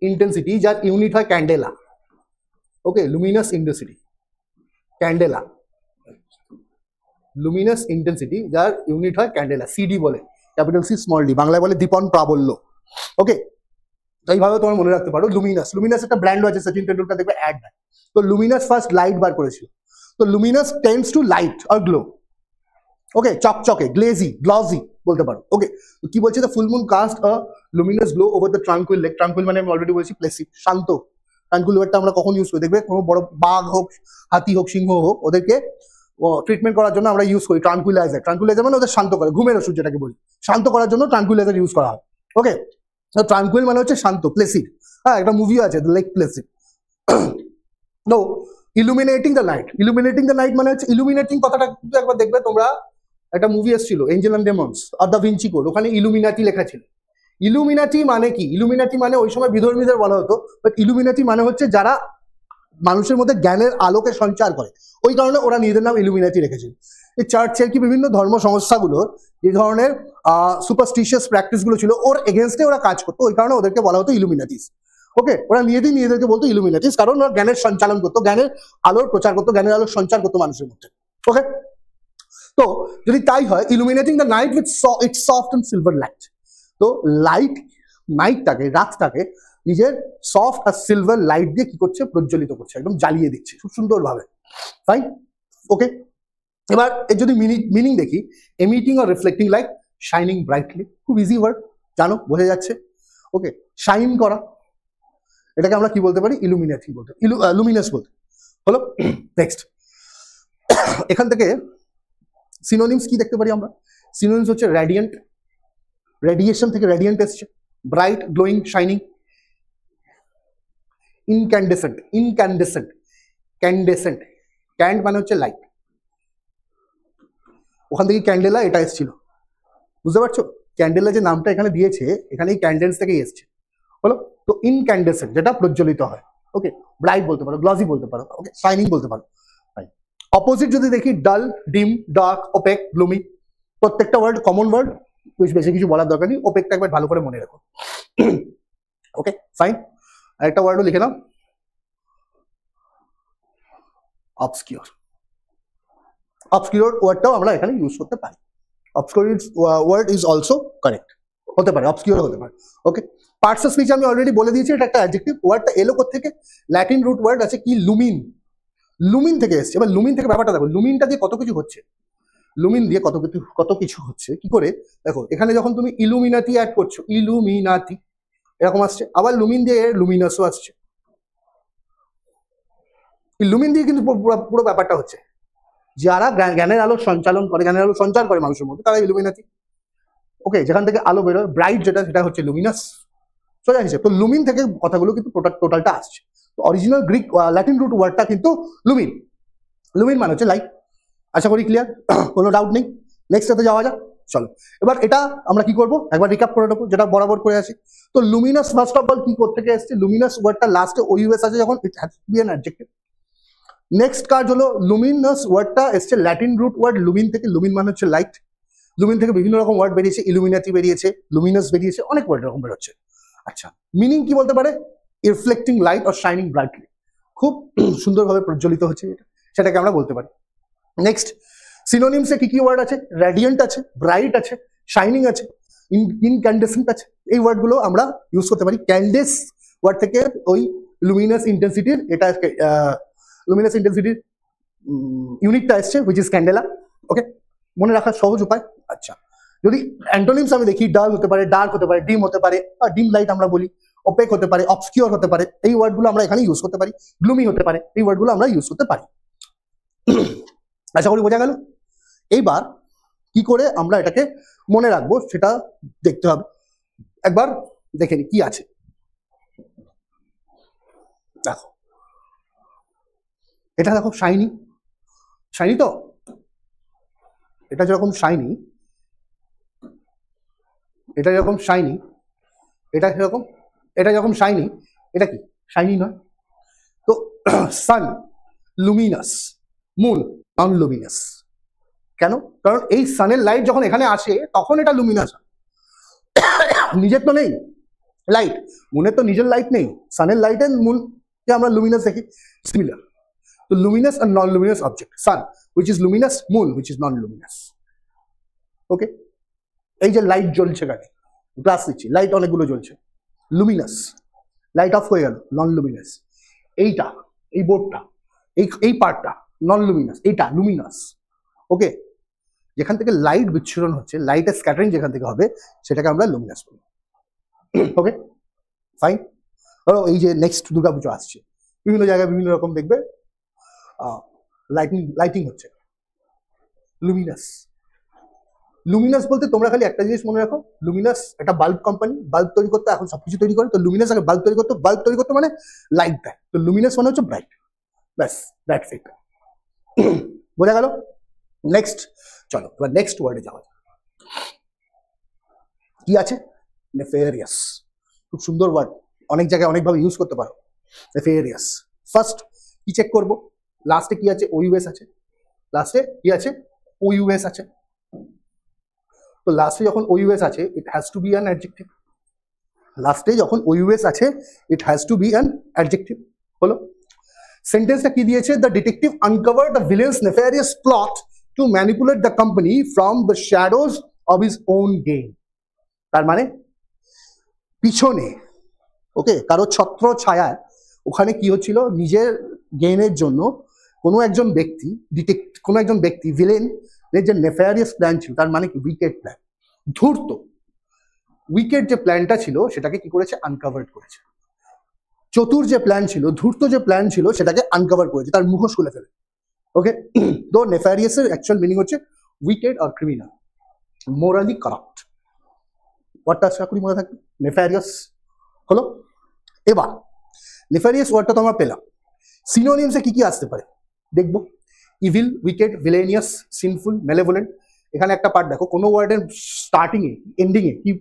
[SPEAKER 1] ইন্টেন্সিটি যার ইউনিট হয় candela. Okay, luminous intensity candela, luminous intensity যার ইউনিট হয় ক্যান্ডেলা, সিডি বলে, ক্যাপিটাল সি স্মল ডি, বাংলায় বলে দীপন প্রাবল্য। ওকে, তো এইভাবে তোমার মনে রাখতে পারো লুমিনাস। লুমিনাস একটা ব্র্যান্ড আছে, সচিন তেন্ডুলকার দেখবে অ্যাড দেয়। তো লুমিনাস ফার্স্ট লাইট বার করেছিল, তো লুমিনাস টেন্ডস টু লাইট আর গ্লো। ওকে, চকচকে, গ্লজি বলতে পারো। ওকে, তো কি বলছে, the full moon cast a luminous glow over the tranquil lake. Tranquil মানে আমি অলরেডি বলেছি প্লেসিভ, শান্ত। ট্রাঙ্কুইল ওয়ার্ডটা আমরা কখন ইউজ করি, দেখবে কোনো বড় বাঘ হোক, হাতি হোক, সিংহ হোক, ওদেরকে ট্রিটমেন্ট করার জন্য আমরা ইউজ করি ট্রাঙ্কুইলাইজার। ট্রাঙ্কুইলাইজার মানে ওদের শান্ত করে, ঘুমের ওষুধ যেটাকে বলি, শান্ত করার জন্য ট্রাঙ্কুইলাইজার ইউজ করা হয়। ওকে, তো ট্রাঙ্কুইল মানে হচ্ছে শান্ত, প্লেসিভ। হ্যাঁ, একটা মুভি আছে the Lake Placid. No, illuminating the night, illuminating the night মানে হচ্ছে, ইলুমিনেটিং কথাটা কিন্তু একবার দেখবে তোমরা, একটা মুভি এসেছিল এঞ্জেল অ্যান্ড ডেমন্স আর দা ভিঞ্চি কোড, ওখানে ইলুমিনাটি লেখা ছিল। ইলুমিনাটি মানে কি, ইলুমিনাটি মানে ওই সময় বিধর্মীদের বলা হতো, বাট ইলুমিনাটি মানে হচ্ছে যারা মানুষের মধ্যে জ্ঞানের আলোকে সঞ্চার করে, ওই কারণে ওরা নিজেদের নাম ইলুমিনাটি রেখেছিল। এই চার্চের কি বিভিন্ন ধর্ম সংস্থাগুলো যে ধরনের সুপারস্টিশিয়াস প্র্যাকটিস গুলো ছিল, ওর এগেনস্টে ওরা কাজ করতো, ওই কারণে ওদেরকে বলা হতো ইলুমিনাটিস। ওকে, ওরা নিজেদেরকে বলতো ইলুমিনাটিস, কারণ ওরা জ্ঞানের সঞ্চালন করতো, জ্ঞানের আলোর প্রচার করতো, জ্ঞানের আলোর সঞ্চার করতো মানুষের মধ্যে। ওকে, তো যদি তাই হয়, illuminating the night with its soft and silver light, তো লাইট, নাইটটাকে, রাতটাকে নিজের সফট আর সিলভার লাইট দিয়ে কি করছে, প্রজ্বলিত করছে, একদম জ্বালিয়ে দিচ্ছে খুব সুন্দরভাবে। ফাইন, ওকে, এবার এর যদি মিনিং দেখি, এমিটিং আর রিফ্লেক্টিং লাইট, শাইনিং ব্রাইটলি, খুব ইজি ওয়ার্ড, জানো, বোঝা যাচ্ছে। ওকে, শাইন করা, এটাকে আমরা কি বলতে পারি, ইলুমিনেটি বলতে, লুমিনাস বলতে হলো। নেক্সট, এখান থেকে সিনোনিমস কি দেখতে পারি আমরা, সিনোনিমস হচ্ছে রেডিয়েন্ট, রেডিয়েশন থেকে রেডিয়েন্ট এসছে, bright, glowing, shining, incandescent, incandescent, candescent, cand মানে হচ্ছে লাইট, ওখান থেকে ক্যান্ডেলা এটা এসেছিল, বুঝতে পারছো, ক্যান্ডেলা যে নামটা এখানে দিয়েছে, এখানে এই ক্যান্ডেলস থেকেই এসছে, হলো। তো ইনক্যান্ডেসেন্ট যেটা প্রজ্বলিত হয়, ওকে, ব্রাইট বলতে পারো, গ্লসি বলতে পারো, ওকে, শাইনিং বলতে পারো। অপোজিট যদি দেখি, ডাল, ডিম, ডার্ক, ওপেক, গ্লুমি, প্রত্যেকটা ওয়ার্ড কমন ওয়ার্ড, বেশি কিছু বলার দরকার নেই, ওপেকটা একবার ভালো করে মনে রাখো। ওকে, ফাইন, আরেকটা ওয়ার্ডও লিখে নাও, অবস্কিউর। অবস্কিউর ওয়ার্ডটাও আমরা এখানে ইউজ করতে পারি, obscure word is also correct, হতে পারে, অবস্কিউর হতে পারে। ওকে, পার্টস অফ স্পিচ আমি অলরেডি বলে দিয়েছি, এটা একটা অ্যাডজেক্টিভ। ওয়ার্ডটা এলো থেকে, ল্যাটিন রুট ওয়ার্ড আছে কি, লুমিন, লুমিন থেকে এসছে। এবার লুমিন থেকে ব্যাপারটা দেখো, লুমিনটা দিয়ে কত কিছু হচ্ছে, লুমিন দিয়ে কত কিছু হচ্ছে, কি করে দেখো, এখানে যখন তুমি ইলুমিনাটি অ্যাড করছো, ইলুমিনাটি এরকম আসছে, আবার লুমিন দিয়ে লুমিনাসও আসছে, লুমিন দিয়ে কিন্তু পুরো ব্যাপারটা হচ্ছে, যারা জ্ঞানের আলো সঞ্চালন করে, জ্ঞানের আলো সঞ্চার করে মানুষের মধ্যে, তারা ইলুমিনাটি। ওকে, যেখান থেকে আলো বেরোয়, ব্রাইট যেটা সেটা হচ্ছে লুমিনাস। সোজা হিসেবে তো লুমিন থেকে কথাগুলো কিন্তু টোটালটা আসছে। তো অরিজিনাল গ্রিক ল্যাটিন রুট ওয়ার্ডটা কিন্তু লুমিন। লুমিন মানে হচ্ছে লাইট। আশা করি ক্লিয়ার, কোনো ডাউট নেই। নেক্সট সাথে যাওয়া যাক, চলো। এবার এটা আমরা কি করব একবার রিক্যাপ করে নেবো, যেটা বরাবর করে আসি। তো লুমিনাস ফার্স্ট অফ অল কি থেকে এসছে, লুমিনাস ওয়ার্ডটা লাস্টে ওইউএস আছে যখন, ইট has to be an adjective. Next কাজ হলো লুমিনাস ওয়ার্ডটা এসছে ল্যাটিন রুট ওয়ার্ড লুমিন থেকে। লুমিন মানে হচ্ছে লাইট। লুমিন থেকে বিভিন্ন রকম ওয়ার্ড বেরিয়েছে, ইলুমিনাটি বেরিয়েছে, লুমিনাস বেরিয়েছে, অনেক ওয়ার্ড এরকম বেরোচ্ছে। আচ্ছা, মিনিং কি বলতে পারে, reflecting light or shining brightly, খুব সুন্দরভাবে প্রজ্বলিত হচ্ছে, সেটাকে আমরা বলতে পারি। নেক্সট সিনোনিমসে কি কি ওয়ার্ড আছে, র্যাডিয়েন্ট আছে, ব্রাইট আছে, শাইনিং আছে, ইনক্যান্ডেসেন্ট আছে। এই ওয়ার্ডগুলো আমরা ইউজ করতে পারি। ক্যান্ডেস ওয়ার্ড থেকে ওই লুমিনাস ইন্টেন্সিটির, এটা লুমিনাস ইন্টেন্সিটির ইউনিটটা এসছে, হুইচ ইজ ক্যান্ডেলা। ওকে, মনে রাখার সহজ উপায়। আচ্ছা, যদি অ্যান্টোনিমস আমি দেখি, ডাল হতে পারে, ডার্ক হতে পারে, ডিম হতে পারে, ডিম লাইট আমরা বলি, ওপেক হতে পারে, অবসকিউর হতে পারে, এই ওয়ার্ডগুলো আমরা এখানে ইউজ করতে পারি। গ্লুমি হতে পারে, এই ওয়ার্ডগুলো আমরা ইউজ করতে পারি। আশা করি বোঝা গেল। এইবার কি করে আমরা এটাকে মনে রাখবো সেটা দেখতে হবে। একবার দেখে নি কি আছে। দেখো, এটা দেখো শাইনি, শাইনি তো, এটা যেরকম শাইনি, এটা যেরকম শাইনি, এটা সেরকম, এটা যেরকম শাইনি, এটা কি শাইনি নয়? তো সান লুমিনাস, মুন নন লুমিনাস। কেন? কারণ এই সানের লাইট যখন এখানে আসে তখন এটা লুমিনাস, নিজের তো নেই লাইট, মুনের তো নিজের লাইট নেই। সানের লাইটের মুনকে আমরা লুমিনাস দেখি, সিমিলার। তো লুমিনাস আর non luminous object, sun which is luminous, moon which is non luminous. Okay, এই যে লাইট জ্বলছে গাড়ি, গ্লাস দিচ্ছি, লাইট অনেকগুলো জ্বলছে, লুমিনাস। লাইট অফ হয়ে গেল, নন লুমিনাস। এইটা, এই বোর্ডটা, এই পার্টটা নন লুমিনাস, এইটা লুমিনাস। ওকে, যেখান থেকে লাইট বিচ্ছুরণ হচ্ছে, লাইটের স্ক্যাটারিং যেখান থেকে হবে, সেটাকে আমরা লুমিনাস বলি। Okay fine. ধরো এই যে নেক্সট দুর্গাপুজো আসছে, বিভিন্ন জায়গায় বিভিন্ন রকম দেখবে লাইটিং হচ্ছে, লুমিনাস। লুমিনাস বলতে তোমরা খালি একটা জিনিস মনে রাখো, লুমিনাস একটা বাল্ব কোম্পানি, বাল্ব তৈরি করতে, এখন সবকিছু তৈরি করে। তো লুমিনাস আগে বাল্ব তৈরি করতো, বাল্ব তৈরি করতে মানে লাইট দেয়, তো লুমিনাস মানে হচ্ছে ব্রাইট। ব্যাস, দ্যাটস ইট। বোঝা গেল? নেক্সট চলো এবার নেক্সট ওয়ার্ডে যাওয়া যাক। কি আছে? নেফেরিয়াস। খুব সুন্দর ওয়ার্ড, অনেক জায়গায় অনেকভাবে ইউজ করতে পারো। নেফেরিয়াস, ফার্স্ট কি চেক করবো, লাস্টে কি আছে, ওইউএস আছে। লাস্টে কি আছে, ওইউএস আছে। তো লাস্টে যখন ওইউএস আছে, it has to be an adjective. লাস্টে যখন ওইউএস আছে, it has to be an adjective. হলো, সেন্টেন্সটা কি দিয়েছে, the detective uncover the villain's nefarious plot to manipulate the company from the shadows of his own gain. তার মানে পিছনে, ওকে, কারো ছত্র ছায়ায় ওখানে কি হচ্ছিল, নিজের গেইনের জন্য কোনো একজন ব্যক্তি ভিলেন যে নেফেরিয়াস প্ল্যান ছিল, তার মানে কি উইকেট প্ল্যান, ধূর্ত উইকেট যে প্ল্যানটা ছিল সেটাকে কি করেছে, আনকভার করেছে। চতুর যে প্ল্যান ছিল, ধূর্ত যে প্ল্যান ছিল, সেটাকে আনকভার করেছে, তার মুখোশ খুলে ফেলে। ওকে, তো নেফেরিয়াসের অ্যাকচুয়াল মিনিং হচ্ছে wicket or criminal, morally corrupt. ওয়ার্ডটা আশা করি মনে থাকবে, নেফেরিয়াস। হলো, এবার নেফেরিয়াস ওয়ার্ডটা তো আমরা পেলাম, সিনোনিমসে কি কি আসতে পারে দেখবো। Evil, wicked, villainous, sinful, malevolent. এখানে একটা পার্ট দেখো, কোনো ওয়ার্ডের স্টার্টিং এ, এন্ডিং এ কি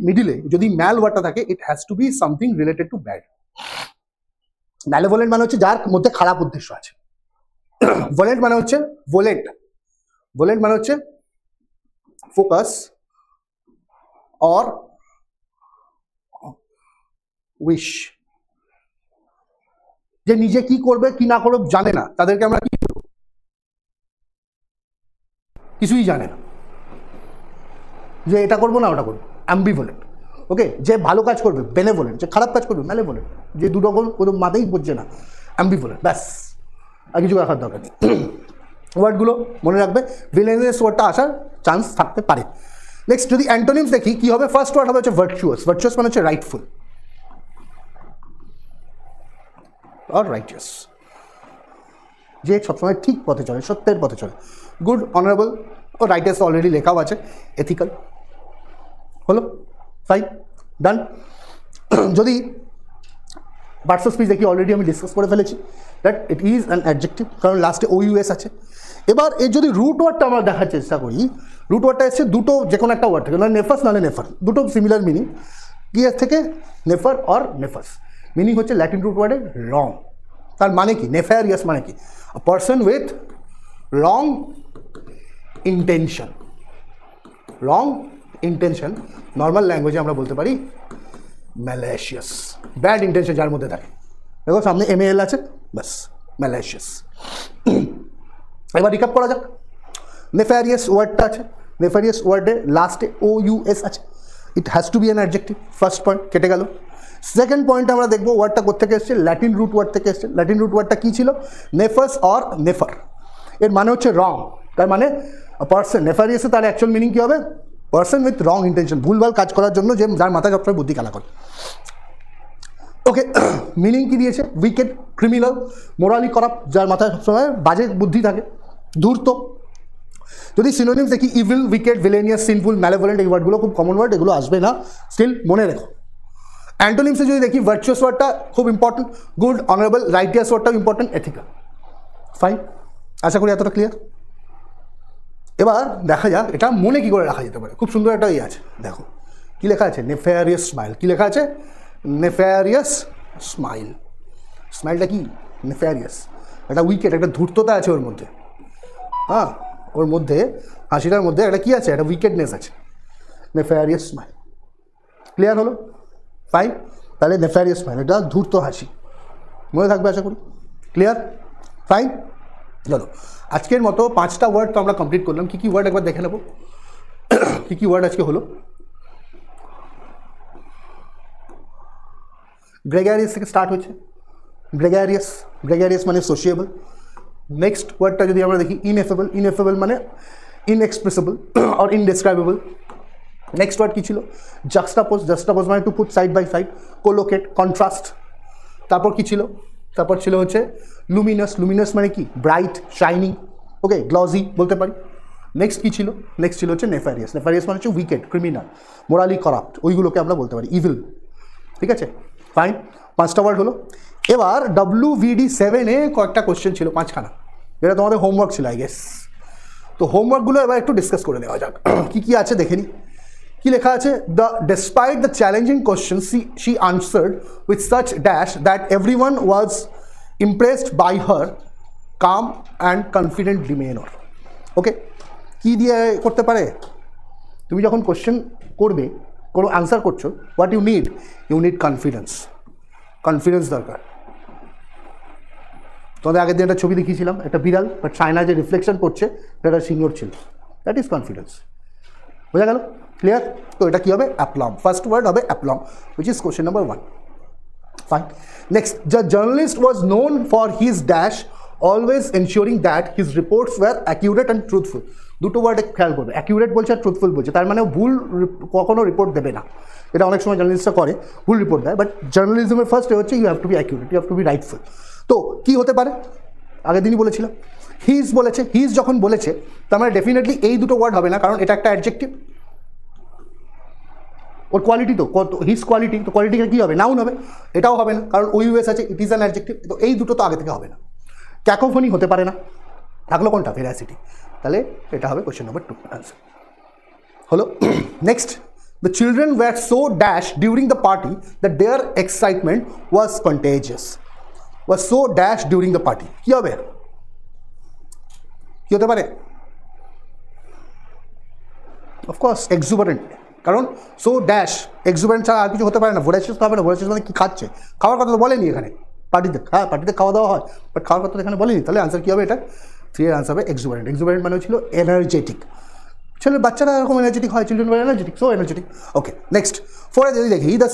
[SPEAKER 1] মিডিলে যদি ম্যাল ওয়ার্ডটা থাকে, it has to be something related to bad. Malevolent মানে হচ্ছে যার মধ্যে খারাপ উদ্দেশ্য আছে। ভোলেন্ট মানে হচ্ছে ভোলেন্ট মানে হচ্ছে ফোকাস অর উইশ, যে নিজে কি করবে কি না করবে জানে না, তাদেরকে আমরা কি বলবো, কিছুই জানে না, যে এটা করবো না ওটা করবো, অ্যাম্বিভোলেন্ট। ওকে, যে ভালো কাজ করবে বেনেভোলেন্ট, যে খারাপ কাজ করবে ম্যালেভোলেন্ট, যে দুটো কোনো মাথায় পড়ছে না, অ্যাম্বিভোলেন্ট। ব্যাস, আর কিছু রাখার দরকার নেই। ওয়ার্ডগুলো মনে রাখবে, ভিলেনিয়াস ওয়ার্ডটা আসার চান্স থাকতে পারে। নেক্সট যদি অ্যান্টোনিমস দেখি কি হবে, ফার্স্ট ওয়ার্ড হবে হচ্ছে ভার্চুয়াস। ভার্চুয়াস মানে হচ্ছে রাইটফুল আর রাইটিয়াস, যে সবসময় ঠিক পথে চলে, সত্যের পথে চলে। গুড, অনারেবল ও রাইটিয়াস অলরেডি লেখাও আছে, এথিক্যাল। হলো, ফাইন, ডান। যদি পার্টস অফ স্পিচ দেখি, অলরেডি আমি ডিসকাস করে ফেলেছি that it is an adjective, কারণ লাস্টে OUS আছে। এবার এর যদি রুট ওয়ার্ডটা আমরা দেখার চেষ্টা করি, রুট ওয়ার্ডটা এসছে দুটো, যে কোনো একটা ওয়ার্ড থেকে, না নেফাস নাহলে নেফার, দুটো সিমিলার মিনিং। কি এর থেকে? Nefar or nefas. মিনিং হচ্ছে ল্যাটিন রুট ওয়ার্ডের রং। তার মানে কি? নেফারিয়াস মানে কি? A person with wrong intention. Wrong intention normal ল্যাঙ্গুয়েজে আমরা বলতে পারি ম্যালেশিয়াস। ব্যাড ইন্টেনশন যার মধ্যে থাকে, দেখো সামনে MAL আছে, বাস ম্যালেশিয়াস। এবার রিক্যাপ করা যাক। নেফারিয়াস ওয়ার্ডটা আছে, নেফারিয়াস ওয়ার্ডে লাস্টে OUS আছে, it has to be an adjective. First point কেটে গেল। সেকেন্ড পয়েন্টে আমরা দেখবো ওয়ার্ডটা কোথেকে এসছে, ল্যাটিন রুট ওয়ার্ড থেকে এসছে। ল্যাটিন রুট ওয়ার্ডটা কী ছিল? নেফাস অর নেফার। এর মানে হচ্ছে রং, তার মানে পার্সন। নেফারিয়াসে তার অ্যাকচুয়াল মিনিং কী হবে? পার্সন উইথ রং ইন্টেনশন, ভুলভাল কাজ করার জন্য, যে যার মাথায় সবসময় বুদ্ধি খেলা করে। ওকে, মিনিং কি দিয়েছে? উইকেড, ক্রিমিনাল, মোরালি করাপ্ট, যার মাথায় সবসময় বাজে বুদ্ধি থাকে, ধূর্ত। যদি সিনোনিমস দেখি, ইভিল, উইকেড, ভিলেনিয়াস, সিনফুল, ম্যালেভোলেন্ট, এই ওয়ার্ডগুলো খুব কমন ওয়ার্ড, এগুলো আসবে না, স্টিল মনে রেখো। অ্যান্টোনিমসে যদি দেখি, ভার্চুয়াস ওয়ার্ডটা খুব ইম্পর্টেন্ট, গুড, অনারেবল, রাইটিয়াস ওয়ার্ডটাও ইম্পর্টেন্ট, এথিক্যাল। ফাইন, আশা করি এতটা ক্লিয়ার। এবার দেখা যাক এটা মনে কী করে রাখা যেতে পারে। খুব সুন্দর একটা ইয়ে আছে, দেখো কী লেখা আছে, নেফারিয়াস স্মাইল। কী লেখা আছে? নেফারিয়াস স্মাইল। স্মাইলটা কি? নেফারিয়াস, একটা উইকেট, একটা ধূর্ততা আছে ওর মধ্যে। হ্যাঁ, ওর মধ্যে, হাসিটার মধ্যে একটা কী আছে? একটা উইকেটনেস আছে। নেফারিয়াস স্মাইল, ক্লিয়ার হলো? ফাইন, তাহলে নেফারিয়াস স্মাইল, এটা ধূর্ত হাসি, মনে থাকবে আশা করি। ক্লিয়ার? ফাইন, চলো আজকের মতো 5টা ওয়ার্ড তো আমরা কমপ্লিট করলাম। কী কী ওয়ার্ড একবার দেখে নেব, কী কী ওয়ার্ড আজকে হলো। গ্রেগারিয়াস থেকে স্টার্ট হয়েছে, গ্রেগারিয়াস। গ্রেগারিয়াস মানে সোশিয়েবল। নেক্সট ওয়ার্ডটা যদি আমরা দেখি, ইনএফেবল। ইনএফেবল মানে inexpressible or indescribable. Next word কী ছিল? জাক্সটাপোজ। জাক্সটাপোজ মানে to put side by side. Collocate, contrast. তারপর কী ছিল? তারপর ছিল হচ্ছে লুমিনাস। লুমিনাস মানে কি? Bright, shining. ওকে, গ্লজি বলতে পারি। নেক্সট কী ছিল? নেক্সট ছিল হচ্ছে নেফারিয়াস। নেফারিয়াস মানে হচ্ছে উইকেড, ক্রিমিনাল, মোরালি করাপ্ট, ওইগুলোকে আমরা বলতে পারি ইভিল। ঠিক আছে, ফাইন, 5টা ওয়ার্ড হলো। এবার WVD 7-এ কয়েকটা কোশ্চেন ছিল, 5খানা, যেটা তোমাদের হোমওয়ার্ক ছিল আই গেস। তো হোমওয়ার্কগুলো এবার একটু ডিসকাস করে নেওয়া যাক। কী কী আছে দেখে নিই। কী লেখা আছে? Despite the challenging questions, she answered with such dash that everyone was impressed by her calm and confident demeanor. ওকে, কী দিয়ে করতে পারে? তুমি যখন কোশ্চেন করবে, কোনো আনসার করছো, what you need confidence. Confidence দরকার। তোমাদের আগের দিন একটা ছবি দেখিয়েছিলাম, একটা বিড়াল বাট চায়না যে রিফ্লেকশন করছে, এটা সিঙ্গর ছিল, দ্যাট ইজ কনফিডেন্স। বোঝা গেল? ক্লিয়ার? তো এটা কী হবে? অ্যাপ্লম। ফার্স্ট ওয়ার্ড হবে aplomb, which is question number 1। Fine, next, the journalist was known for his dash always ensuring that his reports were accurate and truthful. দুটো ওয়ার্ডে খেয়াল করবে, অ্যাকিউরেট বলছে আর ট্রুথফুল বলছে, তার মানে ভুল কখনো রিপোর্ট দেবে না। এটা অনেক সময় জার্নালিস্টরা করে, ভুল রিপোর্ট দেয়, বাট জার্নালিজমের ফার্স্ট হচ্ছে you have to be accurate, you have to be rightful. তো কী হতে পারে? আগের দিনই বলেছিলাম, হিজ বলেছে। হিজ যখন বলেছে, তার মানে ডেফিনেটলি এই দুটো ওয়ার্ড হবে না, কারণ এটা একটা অ্যাডজেক্টিভ। ওর কোয়ালিটি তো কত, হিজ কোয়ালিটি, তো কোয়ালিটিটা কী হবে? নাউন হবে। এটাও হবে না, কারণ OUS আছে, ইট ইজ অ্যান অ্যাডজেক্টিভ। তো এই দুটো তো আগে থেকে হবে না। ক্যাকোফোনি হতে পারে না, থাকলো কোনটা? ভেরাসিটি। তাহলে এটা হবে কোয়েশ্চেন নাম্বার 2 আনসার হলো। Next, the children were so dash during the party that their excitement was contagious. Was so dash during the party, কী হবে? কী হতে পারে? অফকোর্স এক্সুবারেন্ট, কারণ সো ড্যাশ, এক্সুবারেন্ট ছাড়া আর কিছু হতে পারে না। ভোরাসিয়াস তো হবে না, ভোরাসিয়াস মানে কী খাচ্ছে, খাওয়ার কথা তো বলেনি এখানে। পার্টিতে, হ্যাঁ পার্টিতে খাওয়া দাওয়া হয়, বাট খাওয়ার কথা তো এখানে বলেনি। তাহলে আনসার কী হবে? এটা 3-এর আনসার হবে এক্সুবারেন্ট। এক্সুবারেন্ট মানে ছিল এনার্জেটিক। ছেলে বাচ্চারা এরকম এনার্জেটিক হয়, children were energetic, so energetic. Okay, next 4-এ যদি দেখি, the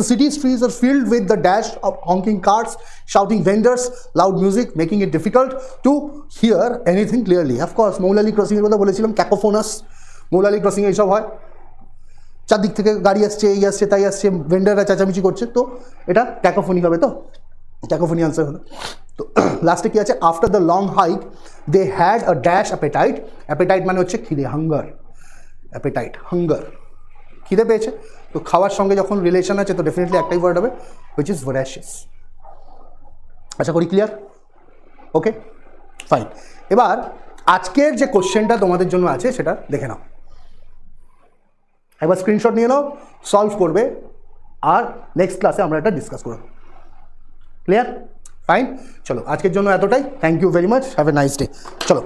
[SPEAKER 1] city streets are filled with the dash of honking cars, shouting vendors, loud music, making it difficult to hear anything clearly. Of course Moulali ক্রসিংয়ের কথা বলেছিলাম, ক্যাকোফোনাস। মৌলালি ক্রসিংয়ে এইসব হয়, চারদিক থেকে গাড়ি আসছে, এই আসছে, তাই আসছে, ভেন্ডাররা চেঁচামেচি করছে, তো এটা ক্যাকোফোনি হবে। তো ক্যাকোফোনি আনসার হলো। তো লাস্টে কী আছে? After the long hike they had a dash appetite. Appetite মানে হচ্ছে খিদে, হাঙ্গার। Appetite, hunger. খিদে পেয়েছে, তো খাওয়ার সঙ্গে যখন রিলেশন আছে তো ডেফিনেটলি একটাই ওয়ার্ড হবে, হুইচ ইজ ভরাশিয়াস। আশা করি ক্লিয়ার? Okay fine. এবার আজকের যে কোশ্চেনটা তোমাদের জন্য আছে সেটা দেখে নাও, একবার স্ক্রিনশট নিয়ে নাও, সলভ করবে, আর নেক্সট ক্লাসে আমরা এটা ডিসকাস করব। ক্লিয়ার? ফাইন, চলো আজকের জন্য এতটাই। Thank you very much, have a nice day. চলো।